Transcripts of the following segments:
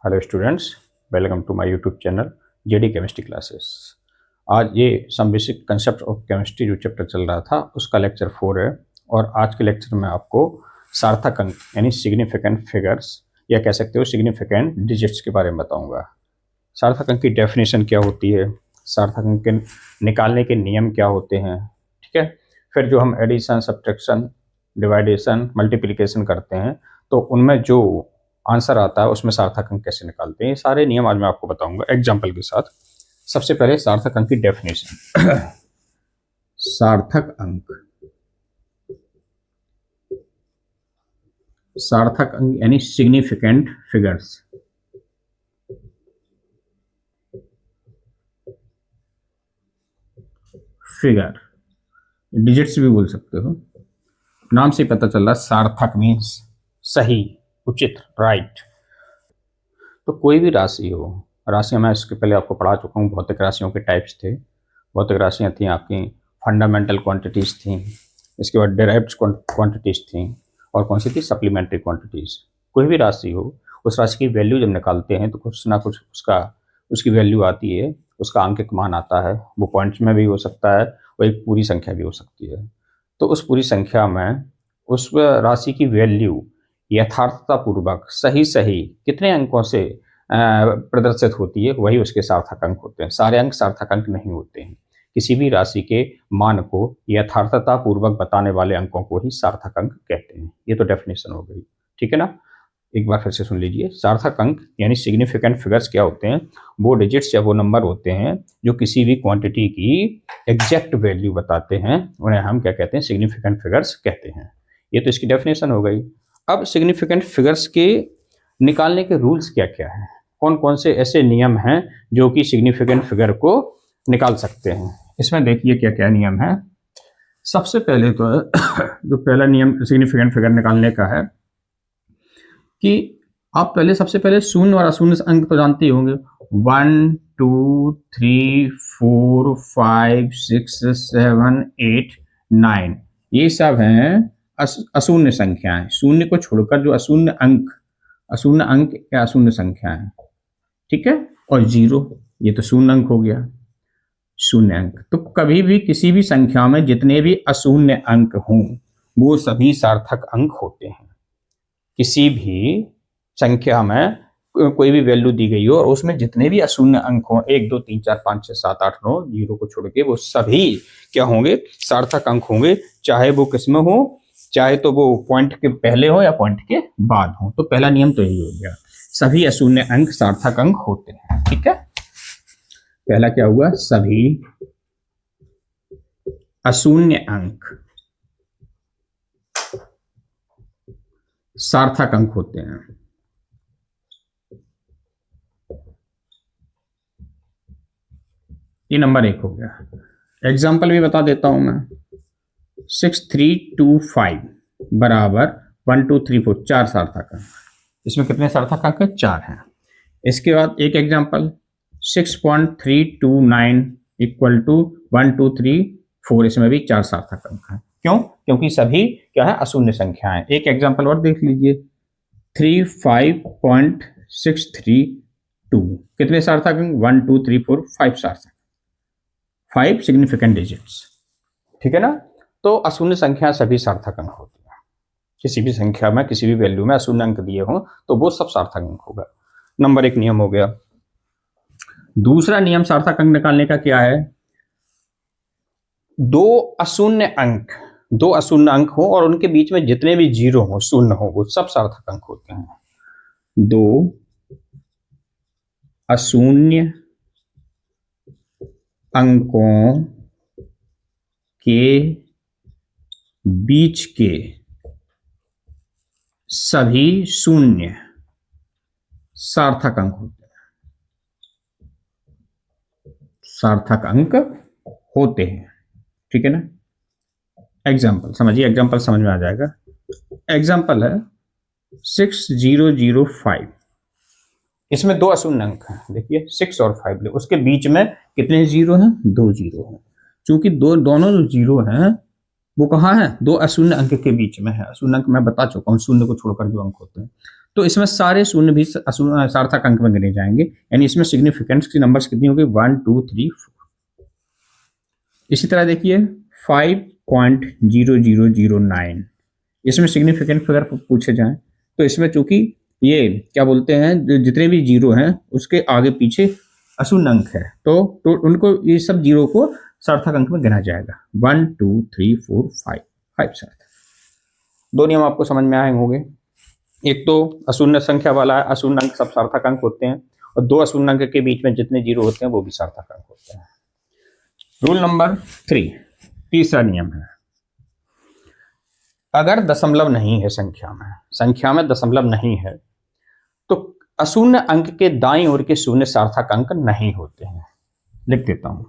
Hello students, welcome to my YouTube channel JD chemistry classes. आज ये some basic concept of chemistry जो chapter चल रहा था उसका लेक्चर 4 है। और आज के लेक्चर में आपको सार्थक अंक यानी सिग्निफिकेंट फिगर्स या कह सकते हो सिग्निफिकेंट डिजिट्स के बारे में बताऊंगा। सार्थक अंक की डेफिनेशन क्या होती है, सार्थक अंक के निकालने के नियम क्या होते हैं, ठीक है। फिर जो हम एडिशन, सब्ट्रैक्शन, डिवाइडेशन, मल्टीप्लिकेशन करते हैं तो उनमें जो आंसर आता है उसमें सार्थक अंक कैसे निकालते हैं, ये सारे नियम आज मैं आपको बताऊंगा एग्जाम्पल के साथ। सबसे पहले सार्थक अंक की डेफिनेशन। सार्थक अंक, सार्थक अंक यानी सिग्निफिकेंट फिगर्स। फिगर डिजिट्स भी बोल सकते हो, नाम से पता चल रहा सार्थक मीन्स सही, उचित, राइट। तो कोई भी राशि हो, राशियाँ मैं इसके पहले आपको पढ़ा चुका हूँ। भौतिक राशियों के टाइप्स थे। भौतिक राशियाँ थी आपकी फंडामेंटल क्वांटिटीज़ थी, इसके बाद डेराइव्ड क्वांटिटीज़ थी, और कौन सी थी, सप्लीमेंट्री क्वांटिटीज़। कोई भी राशि हो, उस राशि की वैल्यू जब निकालते हैं तो कुछ ना कुछ उसकी वैल्यू आती है, उसका अंकित मान आता है। वो पॉइंट्स में भी हो सकता है और एक पूरी संख्या भी हो सकती है। तो उस पूरी संख्या में उस राशि की वैल्यू यथार्थतापूर्वक सही सही कितने अंकों से प्रदर्शित होती है, वही उसके सार्थक अंक होते हैं। सारे अंक सार्थक अंक नहीं होते हैं। किसी भी राशि के मान को यथार्थतापूर्वक बताने वाले अंकों को ही सार्थक अंक कहते हैं। ये तो डेफिनेशन हो गई, ठीक है ना। एक बार फिर से सुन लीजिए। सार्थक अंक यानी सिग्निफिकेंट फिगर्स क्या होते हैं, वो डिजिट्स या वो नंबर होते हैं जो किसी भी क्वांटिटी की एग्जैक्ट वैल्यू बताते हैं। उन्हें हम क्या कहते हैं, सिग्निफिकेंट फिगर्स कहते हैं। ये तो इसकी डेफिनेशन हो गई। अब सिग्निफिकेंट फिगर्स के निकालने के रूल्स क्या क्या हैं, कौन कौन से ऐसे नियम हैं जो कि सिग्निफिकेंट फिगर को निकाल सकते हैं। इसमें देखिए क्या क्या नियम है। सबसे पहले तो जो पहला नियम सिग्निफिकेंट फिगर निकालने का है कि आप पहले सबसे पहले शून्य और अशून्य अंक तो जानते ही होंगे। 1 2 3 4 5 6 7 8 9 ये सब हैं अशून्य संख्याएं। शून्य को छोड़कर जो अशून्य अंक या अशून्य संख्या है, ठीक है। और 0 ये तो शून्य अंक हो गया, शून्य अंक। तो कभी भी किसी भी संख्या में जितने भी अशून्य अंक हों वो सभी सार्थक अंक होते हैं। किसी भी संख्या में कोई भी वैल्यू दी गई हो और उसमें जितने भी अशून्य अंक हों, 1 2 3 4 5 6 7 8 9 0 को छोड़ के, वो सभी क्या होंगे, सार्थक अंक होंगे। चाहे वो किसमें हो, चाहे तो वो पॉइंट के पहले हो या पॉइंट के बाद हो। तो पहला नियम तो यही हो गया, सभी अशून्य अंक सार्थक अंक होते हैं, ठीक है। पहला क्या हुआ, सभी अशून्य अंक सार्थक अंक होते हैं। ये नंबर 1 हो गया। एग्जाम्पल भी बता देता हूं मैं। 6 3 2 5 बराबर 1 2 3 4 4 सार्थक अंक। इसमें कितने सार्थक अंक है, 4 हैं। इसके बाद एक एग्जाम्पल 6.329 इक्वल टू 1 2 3 4, इसमें भी 4 सार्थक अंक है। क्यों, क्योंकि सभी क्या है, अशून्य संख्याएं। एक एग्जाम्पल और देख लीजिए 35.632 कितने सार्थक अंक, 1 2 3 4 5 सार्थक, 5 सिग्निफिकेंट डिजिट्स, ठीक है ना। तो अशून्य संख्या सभी सार्थक अंक होती है। किसी भी संख्या में किसी भी वैल्यू में अशून्य अंक दिए हों तो वो सब सार्थक अंक होगा। नंबर 1 नियम हो गया। दूसरा नियम सार्थक अंक निकालने का क्या है, दो अशून्य अंक हो और उनके बीच में जितने भी 0 हो, शून्य हो, वो सब सार्थक अंक होते हैं। 2 अशून्य अंकों के बीच के सभी शून्य सार्थक अंक होते हैं, सार्थक अंक होते हैं, ठीक है ना। एग्जाम्पल समझिए, एग्जाम्पल समझ में आ जाएगा। एग्जाम्पल है 6005, इसमें 2 अशून्य अंक हैं। देखिए 6 और 5, उसके बीच में कितने 0 हैं, 2 0 हैं। चूंकि दोनों जो 0 हैं वो कहाँ है, 2 अशून्य अंक के बीच में है। अशून्य अंक मैं बता चुका हूँ, शून्य को छोड़कर जो अंक होते हैं। तो इसमें सारे शून्य भी सार्थक अंक में गिने जाएंगे, यानी इसमें सिग्निफिकेंस की नंबर्स कितनी होगी 1 2 3 4। इसी तरह देखिए 5.0009, इसमें सिग्निफिकेंट फिगर पूछे जाएं तो इसमें चूंकि ये क्या बोलते हैं जितने भी जीरो हैं उसके आगे पीछे अशून्य अंक है तो उनको ये सब जीरो को सार्थक अंक में गिना जाएगा। 1 2 3 4 5 सार्थक। दो नियम आपको समझ में आए होंगे। एक तो अशून्य संख्या वाला है, अशून्य अंक सब सार्थक अंक होते हैं, और दो अशून्य अंक के बीच में जितने जीरो होते हैं वो भी सार्थक अंक होते हैं। रूल नंबर 3, तीसरा नियम है, अगर दशमलव नहीं है संख्या में दशमलव नहीं है तो अशून्य अंक के दाईं ओर के शून्य सार्थक अंक नहीं होते हैं। लिख देता हूं,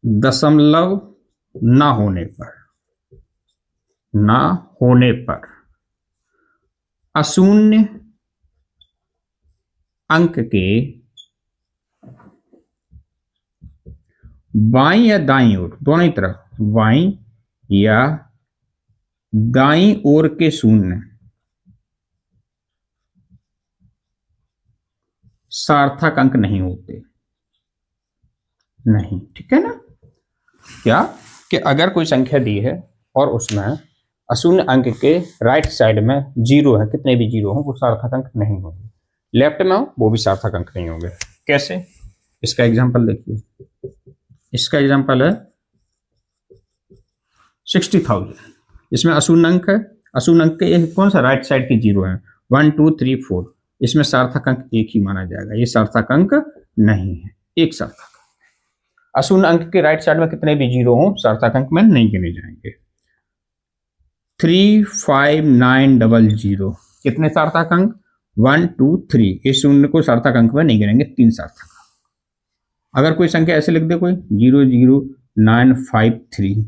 दशमलव ना होने पर अशून्य अंक के बाईं या दाईं ओर, दोनों ही तरफ, बाईं या दाईं ओर के शून्य सार्थक अंक नहीं होते। नहीं, ठीक है ना? क्या कि अगर कोई संख्या दी है और उसमें अशून्य अंक के राइट साइड में जीरो है, कितने भी जीरो हो वो सार्थक अंक नहीं होंगे, लेफ्ट में हो वो भी सार्थक अंक नहीं होंगे। कैसे? इसका एग्जांपल देखिए, इसका एग्जांपल है 60,000। इसमें अशून्य अंक है, अशून्य अंक के कौन सा राइट साइड के जीरो है 1 2 3 4, इसमें सार्थक अंक एक ही माना जाएगा, ये सार्थक अंक नहीं है, एक सार्थक। अशून्य अंक के राइट साइड में कितने भी जीरो हो सार्थक अंक में नहीं गिने जाएंगे। 35900, कितने सार्थक अंक 1 2 3, इस शून्य को सार्थक अंक में नहीं गिनेंगे, 3 सार्थक। अगर कोई संख्या ऐसे लिख दे कोई 00953,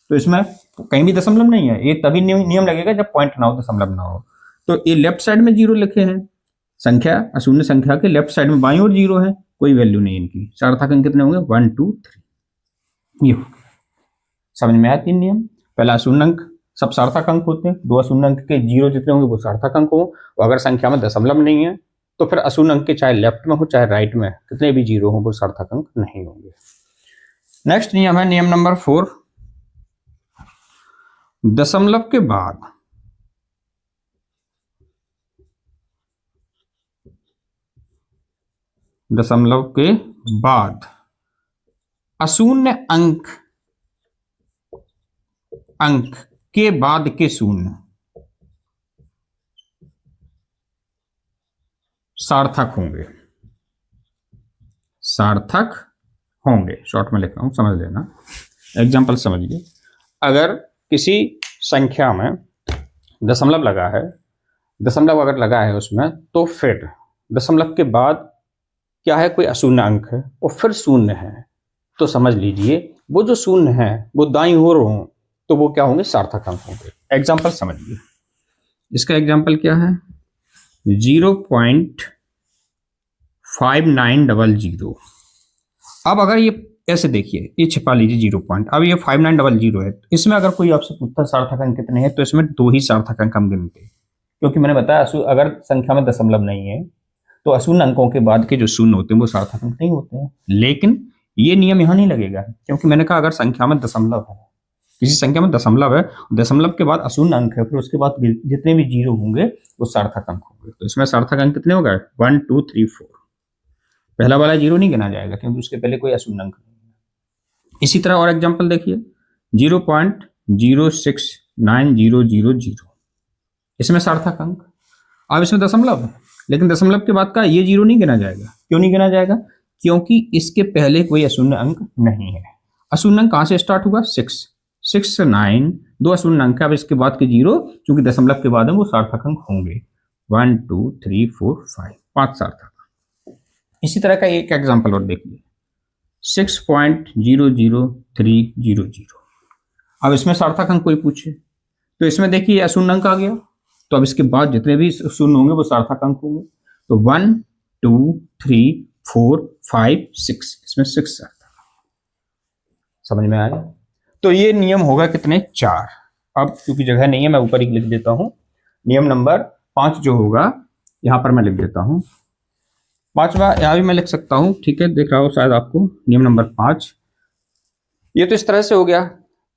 तो इसमें कहीं भी दशमलव नहीं है, ये तभी नियम लगेगा जब पॉइंट ना हो, दशमलव ना हो। तो ये लेफ्ट साइड में जीरो लिखे हैं, संख्या अशून्य संख्या के लेफ्ट साइड में बाईं ओर जीरो है, कोई वैल्यू नहीं इनकी, सार्थक अंक कितने होंगे 1 2 3। ये समझ में आया 3 नियम। पहला अशून्य अंक सब सार्थक अंक होते हैं, दो अशून्य अंक के जीरो जितने होंगे वो सार्थक अंक हो, और अगर संख्या में दशमलव नहीं है तो फिर अशून्य अंक के चाहे लेफ्ट में हो चाहे राइट में कितने भी जीरो हो वो सार्थक अंक नहीं होंगे। नेक्स्ट नियम है नियम नंबर 4, दशमलव के बाद अशून्य अंक के बाद के शून्य सार्थक होंगे। शॉर्ट में लिख रहा हूं, समझ लेना, एग्जाम्पल समझिए। अगर किसी संख्या में दशमलव लगा है, दशमलव अगर लगा है उसमें, तो फिर दशमलव के बाद क्या है, कोई अशून्य अंक है और फिर शून्य है, तो समझ लीजिए वो जो शून्य है वो दाईं ओर हो तो वो क्या होंगे, सार्थक अंक होंगे। एग्जाम्पल समझिए, इसका एग्जाम्पल क्या है 0.5900। अब अगर ये ऐसे देखिए, ये छिपा लीजिए 0 पॉइंट, अब ये 5900 है, इसमें अगर कोई आपसे पूछता सार्थक अंक कितने हैं तो इसमें 2 ही सार्थक अंक हम गिनते, क्योंकि मैंने बताया अगर संख्या में दशमलव नहीं है तो अशून्य अंकों के बाद के जो शून्य होते हैं वो सार्थक अंक नहीं होते हैं। लेकिन ये नियम यहां नहीं लगेगा, क्योंकि मैंने कहा अगर संख्या में दशमलव है, किसी संख्या में दशमलव है, दशमलव के बाद अशून्य अंक है, फिर उसके बाद जितने भी जीरो होंगे वो सार्थक अंक होंगे। तो इसमें सार्थक अंक कितने हो गए 1 2 3 4। पहला वाला जीरो नहीं गिना जाएगा क्योंकि उसके पहले कोई अशून्य अंक नहीं है। इसी तरह और एग्जाम्पल देखिए 0.069000, इसमें सार्थक अंक, अब इसमें दशमलव है लेकिन दशमलव के बाद का ये जीरो नहीं गिना जाएगा। क्यों नहीं गिना जाएगा? क्योंकि इसके पहले कोई अशून्य अंक नहीं है। अशून्य अंक कहां से स्टार्ट हुआ 6 6 9, दो अशून्य अंक है, अब इसके बाद के जीरो चूंकि दशमलव के बाद है वो सार्थक अंक होंगे 1 2 3 4 5, 5 सार्थक। इसी तरह का एक एग्जाम्पल और देखिए 6.00300। अब इसमें सार्थक अंक कोई पूछे तो इसमें देखिए अशून्य अंक आ गया, तो अब इसके बाद जितने भी शून्य होंगे वो सार्थक अंक होंगे। तो 1 2 3 4 5 6, इसमें 6 सार्थक। समझ में आया? तो ये नियम होगा कितने 4। अब क्योंकि जगह नहीं है मैं ऊपर ही लिख देता हूं, नियम नंबर 5 जो होगा यहाँ पर मैं लिख देता हूँ, 5वां यहाँ भी मैं लिख सकता हूँ, ठीक है, देख रहा हो शायद आपको, नियम नंबर 5। ये तो इस तरह से हो गया।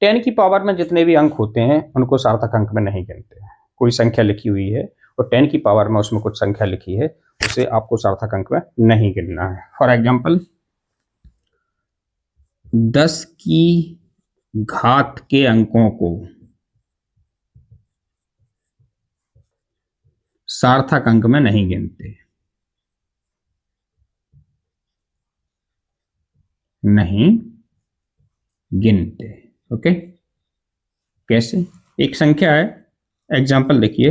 10 की पावर में जितने भी अंक होते हैं उनको सार्थक अंक में नहीं गिनते हैं। कोई संख्या लिखी हुई है और 10 की पावर में उसमें कुछ संख्या लिखी है, उसे आपको सार्थक अंक में नहीं गिनना है। फॉर एग्जाम्पल 10 की घात के अंकों को सार्थक अंक में नहीं गिनते, नहीं गिनते। ओके, कैसे? एक संख्या है, एग्जाम्पल देखिए,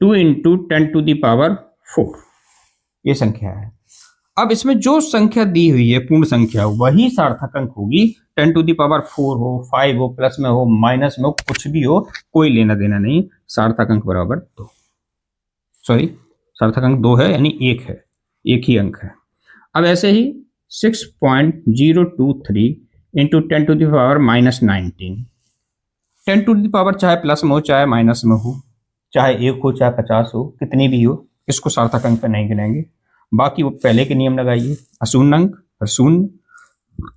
2 इंटू 10⁴ ये संख्या है। अब इसमें जो संख्या दी हुई है पूर्ण संख्या वही सार्थक अंक होगी। 10⁴ हो, 5 हो, प्लस में हो, माइनस में हो, कुछ भी हो, कोई लेना देना नहीं। सार्थक अंक बराबर 2, सॉरी सार्थक अंक 2 है, यानी 1 है, एक ही अंक है। अब ऐसे ही 6.023 इंटू 10⁻⁻19, 10 चाहे प्लस में हो चाहे माइनस में हो, चाहे 1 हो चाहे 50 हो, कितनी भी हो, इसको सार्थक अंक पे नहीं गिनेंगे। बाकी वो पहले के नियम लगाइए, अशून्य अंक और शून्य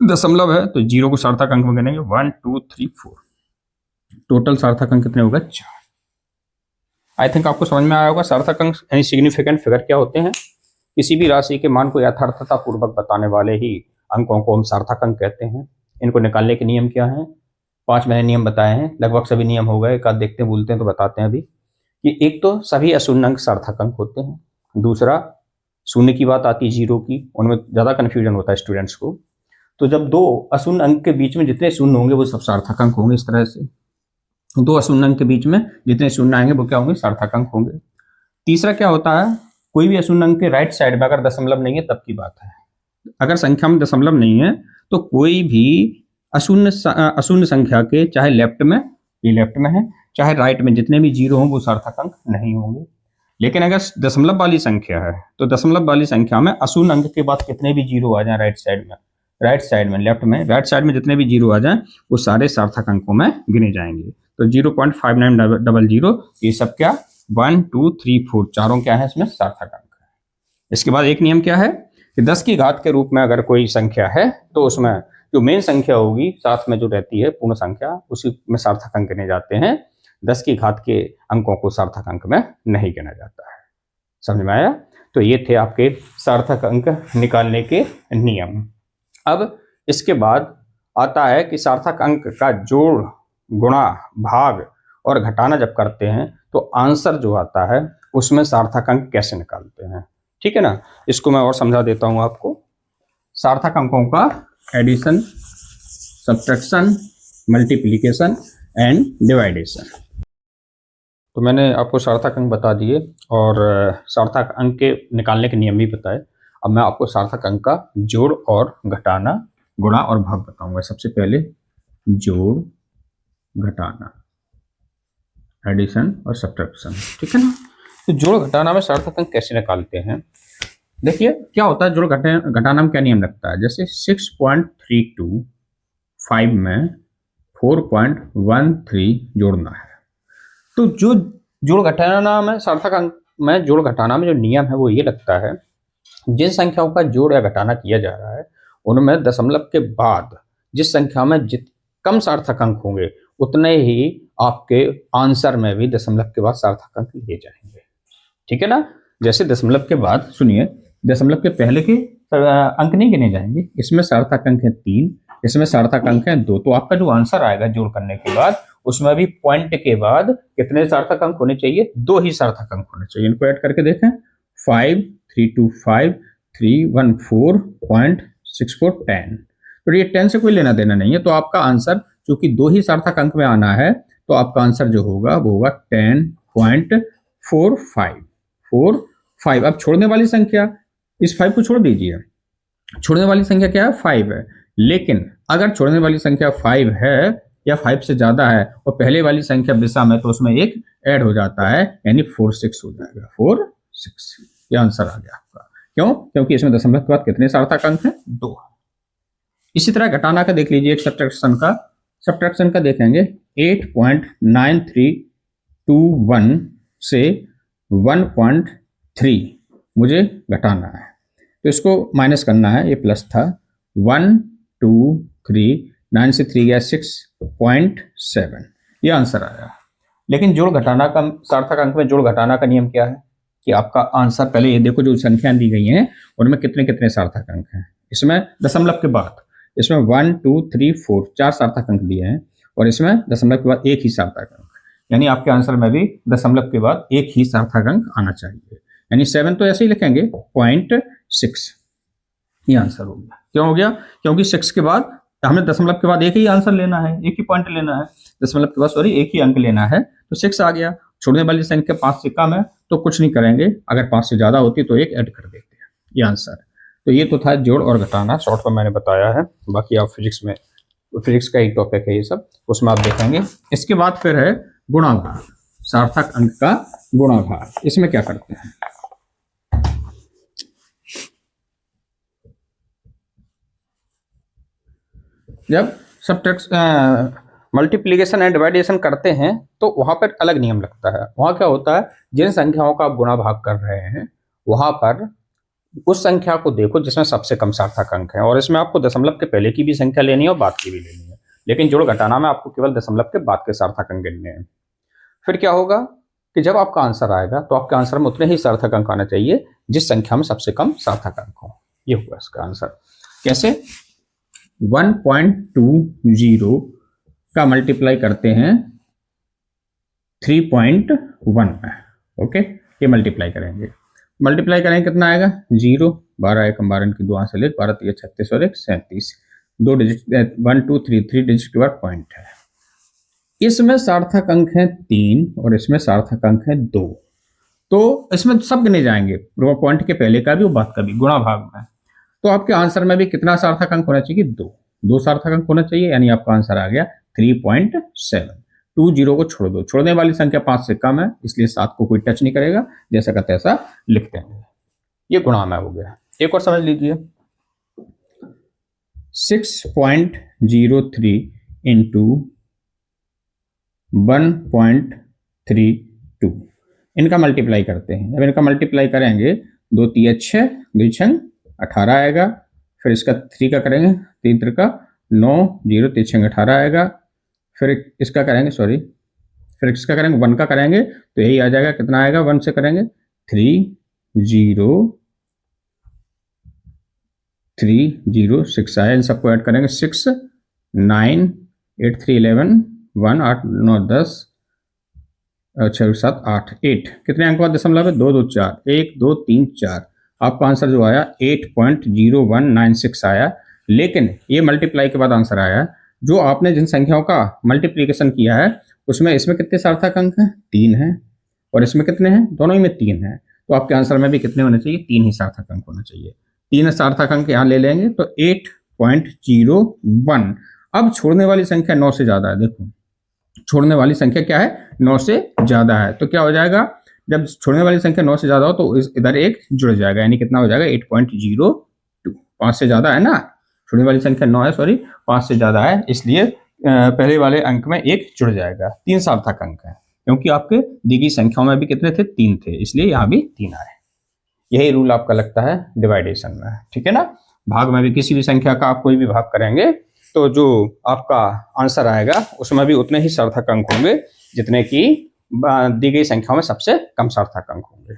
दशमलव है तो 0 को सार्थक अंक में गिनेंगे। 1 2 3 4, टोटल सार्थक अंक कितने होगा? 4। आई थिंक आपको समझ में आया होगा सार्थक अंक यानी सिग्निफिकेंट फिगर क्या होते हैं। किसी भी राशि के मान को यथार्थता पूर्वक बताने वाले ही अंकों को हम सार्थक अंक कहते हैं। इनको निकालने के नियम क्या हैं? 5 मैंने नियम बताए हैं, लगभग सभी नियम हो गए, एक आध देखते हैं भूलते हैं तो बताते हैं अभी। कि एक तो सभी अशून्य अंक सार्थक अंक होते हैं, दूसरा शून्य की बात आती है 0 की, उनमें ज़्यादा कन्फ्यूजन होता है स्टूडेंट्स को। तो जब दो अशून्य अंक के बीच में जितने शून्य होंगे वो सब सार्थक अंक होंगे। इस तरह से दो अशून्य अंक के बीच में जितने शून्य आएंगे वो क्या होंगे? सार्थक अंक होंगे। तीसरा क्या होता है, कोई भी अशून्य अंक के राइट साइड में अगर दशमलव नहीं है तब की बात है। अगर संख्या में दशमलव नहीं है तो कोई भी अशून्य संख्या के चाहे लेफ्ट में, ये लेफ्ट में है, चाहे राइट में, जितने भी 0 हों वो सार्थक अंक नहीं होंगे। लेकिन अगर दशमलव वाली संख्या है तो दशमलव वाली संख्या में अशून्य अंक के बाद कितने भी 0 आ जाए राइट साइड में, लेफ्ट में, राइट साइड में जितने भी 0 आ जाए वो सारे सार्थक अंकों में गिने जाएंगे। तो 0.5900 ये सब क्या? 1 2 3 4 चारों क्या है इसमें? सार्थक अंक है। इसके बाद एक नियम क्या है कि 10 की घात के रूप में अगर कोई संख्या है तो उसमें जो मेन संख्या होगी साथ में जो रहती है पूर्ण संख्या, उसी में सार्थक अंक गिने जाते हैं। 10 की घात के अंकों को सार्थक अंक में नहीं गिना जाता है। समझ में आया? तो ये थे आपके सार्थक अंक निकालने के नियम। अब इसके बाद आता है कि सार्थक अंक का जोड़, गुणा, भाग और घटाना जब करते हैं तो आंसर जो आता है उसमें सार्थक अंक कैसे निकालते हैं। ठीक है ना, इसको मैं और समझा देता हूं आपको। सार्थक अंकों का एडिशन, सब्ट्रैक्शन, मल्टीप्लिकेशन एंड डिवाइडेशन। तो मैंने आपको सार्थक अंक बता दिए और सार्थक अंक के निकालने के नियम भी बताए। अब मैं आपको सार्थक अंक का जोड़ और घटाना, गुणा और भाग बताऊंगा। सबसे पहले जोड़, घटाना, एडिशन और सब्ट्रैक्शन, ठीक है ना। तो जोड़ घटाना में सार्थक अंक कैसे निकालते हैं? देखिए क्या होता है, जोड़ घटाना में क्या नियम लगता है। जैसे 6.325 में 4.13 जोड़ना है, तो जो जोड़ घटाना में, सार्थक अंक में जोड़ घटाना में जो नियम है वो ये लगता है, जिन संख्याओं का जोड़ या घटाना किया जा रहा है उनमें दशमलव के बाद जिस संख्या में कम सार्थक अंक होंगे उतने ही आपके आंसर में भी दशमलव के बाद सार्थक अंक लिए जाएंगे। ठीक है ना। जैसे दशमलव के बाद, सुनिए, दशमलव के पहले के अंक नहीं गिने जाएंगे। इसमें सार्थक अंक है 3, इसमें सार्थक अंक है 2, तो आपका जो आंसर आएगा जोड़ करने के बाद उसमें भी पॉइंट के बाद कितने सार्थक अंक होने चाहिए? 2 ही सार्थक अंक होने चाहिए। इनको ऐड करके देखें, 5 325 314.64 10। तो ये 10 से कोई लेना देना नहीं है, तो आपका आंसर चूंकि 2 ही सार्थक अंक में आना है तो आपका आंसर जो होगा वो होगा 10.45। अब छोड़ने वाली संख्या, इस 5 को छोड़ दीजिए, छोड़ने वाली संख्या क्या है? 5 है। लेकिन अगर छोड़ने वाली संख्या 5 है या 5 से ज्यादा है और पहले वाली संख्या विषम है तो उसमें एक ऐड हो जाता है, यानी 46 हो जाएगा। 46 ये आंसर आ गया आपका। क्यों? क्योंकि इसमें दशमलव के बाद कितने सार्थक अंक हैं? 2। इसी तरह घटाना का देख लीजिए, एक सब्ट्रैक्शन का देखेंगे। 8.9321 से 1.3 मुझे घटाना है, तो इसको माइनस करना है। ये प्लस था 1 2 3, 9 से 3 गया 6.7, ये आंसर आया। लेकिन जोड़ घटाना का, सार्थक अंक में जोड़ घटाना का नियम क्या है कि आपका आंसर, पहले ये देखो जो संख्याएं दी गई हैं उनमें कितने कितने सार्थक अंक हैं। इसमें दशमलव के बाद, इसमें 1 2 3 4 4 सार्थक अंक दिए हैं, और इसमें दशमलव के बाद एक ही सार्थक अंक, यानी आपके आंसर में भी दशमलव के बाद एक ही सार्थक अंक आना चाहिए। यानी 7 तो ऐसे ही लिखेंगे 0.6, ये आंसर हो गया। क्यों हो गया? क्योंकि 6 के बाद हमें दशमलव के बाद एक ही आंसर लेना है, एक ही पॉइंट लेना है, दशमलव के बाद सॉरी एक ही अंक लेना है, तो 6 आ गया। छोड़ने वाली संख्या 5 से कम है तो कुछ नहीं करेंगे, अगर 5 से ज्यादा होती तो एक ऐड कर देते हैं, ये आंसर। तो ये तो था जोड़ और घटाना, शॉर्ट में मैंने बताया है। बाकी आप फिजिक्स का एक टॉपिक है ये सब, उसमें आप देखेंगे। इसके बाद फिर है गुणाभाग, सार्थक अंक का गुणाभाग। इसमें क्या करते हैं, जब सब्ट्रैक्शन, मल्टीप्लिकेशन एंड डिवाइडेशन करते हैं तो वहां पर अलग नियम लगता है। वहां क्या होता है, जिन संख्याओं का आप गुणा भाग कर रहे हैं वहां पर उस संख्या को देखो जिसमें सबसे कम सार्थक अंक है, और इसमें आपको दशमलव के पहले की भी संख्या लेनी है और बाद की भी लेनी है। लेकिन जोड़ घटाना में आपको केवल दशमलव के बाद के सार्थक अंक गिनने हैं। फिर क्या होगा कि जब आपका आंसर आएगा तो आपके आंसर में उतने ही सार्थक अंक आना चाहिए जिस संख्या में सबसे कम सार्थक अंक हो। ये होगा इसका आंसर। कैसे? 1.20 का मल्टीप्लाई करते हैं 3.1 में। ओके, ये मल्टीप्लाई करेंगे, मल्टीप्लाई करेंगे कितना आएगा 0, 12 1 12 की 2 आंसर ले, 12 3 36 और 1 37, 2 डिजिट 1 2 3 डिजिट के बाद पॉइंट है। इसमें सार्थक अंक है 3 और इसमें सार्थक अंक है 2, तो इसमें सब गिने जाएंगे, पॉइंट के पहले का भी और बाद का भी, गुणा भाग में। तो आपके आंसर में भी कितना सार्थक अंक होना चाहिए? 2 सार्थक अंक होना चाहिए, यानी आपका आंसर आ गया 3.7। 20 को छोड़ दो, छोड़ने वाली संख्या 5 से कम है, इसलिए 7 को कोई टच नहीं करेगा, जैसा का तैसा लिख देंगे। ये गुणा में हो गया। एक और समझ लीजिए, 6.03 इंटू 1.32, इनका मल्टीप्लाई करते हैं। जब इनका मल्टीप्लाई करेंगे 2 3 6, 2 6 18 आएगा। फिर इसका 3 का करेंगे, 3 3 का 9, 0 3 6 18 आएगा। फिर इसका करेंगे, सॉरी, फिर इसका करेंगे 1 का करेंगे तो यही आ जाएगा। कितना आएगा? 1 से करेंगे 3 0 3 0 6 आया। इन सबको ऐड करेंगे 6 9 8 3 11 1 8 9 10 6 7 8 8। कितने अंक बाद दशमलव है? 2 2 4 1 2 3 4। आपका आंसर जो आया 8.0196 आया। लेकिन ये मल्टीप्लाई के बाद आंसर आया, जो आपने जिन संख्याओं का मल्टीप्लिकेशन किया है उसमें इसमें कितने सार्थक अंक हैं? 3 हैं, और इसमें कितने हैं? दोनों ही में 3 हैं। तो आपके आंसर में भी कितने होने चाहिए? 3 ही सार्थक अंक होना चाहिए। 3 सार्थक अंक यहाँ ले लेंगे तो 8.01। अब छोड़ने वाली संख्या 9 से ज्यादा है। देखो छोड़ने वाली संख्या क्या है? 9 से ज्यादा है। तो क्या हो जाएगा, जब छोड़ने वाली संख्या 9 से ज्यादा हो तो इधर एक जुड़ जाएगा, यानी कितना हो जाएगा 8.02। 5 से ज्यादा है ना, छोड़ने वाली संख्या 9 है, सॉरी 5 से ज्यादा है, इसलिए पहले वाले अंक में एक जुड़ जाएगा। 3 सार्थक अंक है, क्योंकि आपके दी गई संख्याओं में भी कितने थे? 3 थे, इसलिए यहाँ भी 3 आए। यही रूल आपका लगता है डिवाइडेशन में, ठीक है ना। भाग में भी किसी भी संख्या का आप कोई भी भाग करेंगे तो जो आपका आंसर आएगा उसमें भी उतने ही सार्थक अंक होंगे जितने की दी गई संख्याओं में सबसे कम सार्थक अंक होंगे,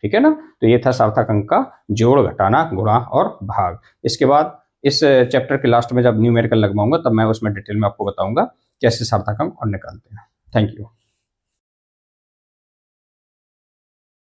ठीक है ना। तो ये था सार्थक अंक का जोड़, घटाना, गुणा और भाग। इसके बाद इस चैप्टर के लास्ट में जब न्यूमेरिकल लगवाऊंगा तब मैं उसमें डिटेल में आपको बताऊंगा कैसे सार्थक अंक और निकालते हैं। Thank you.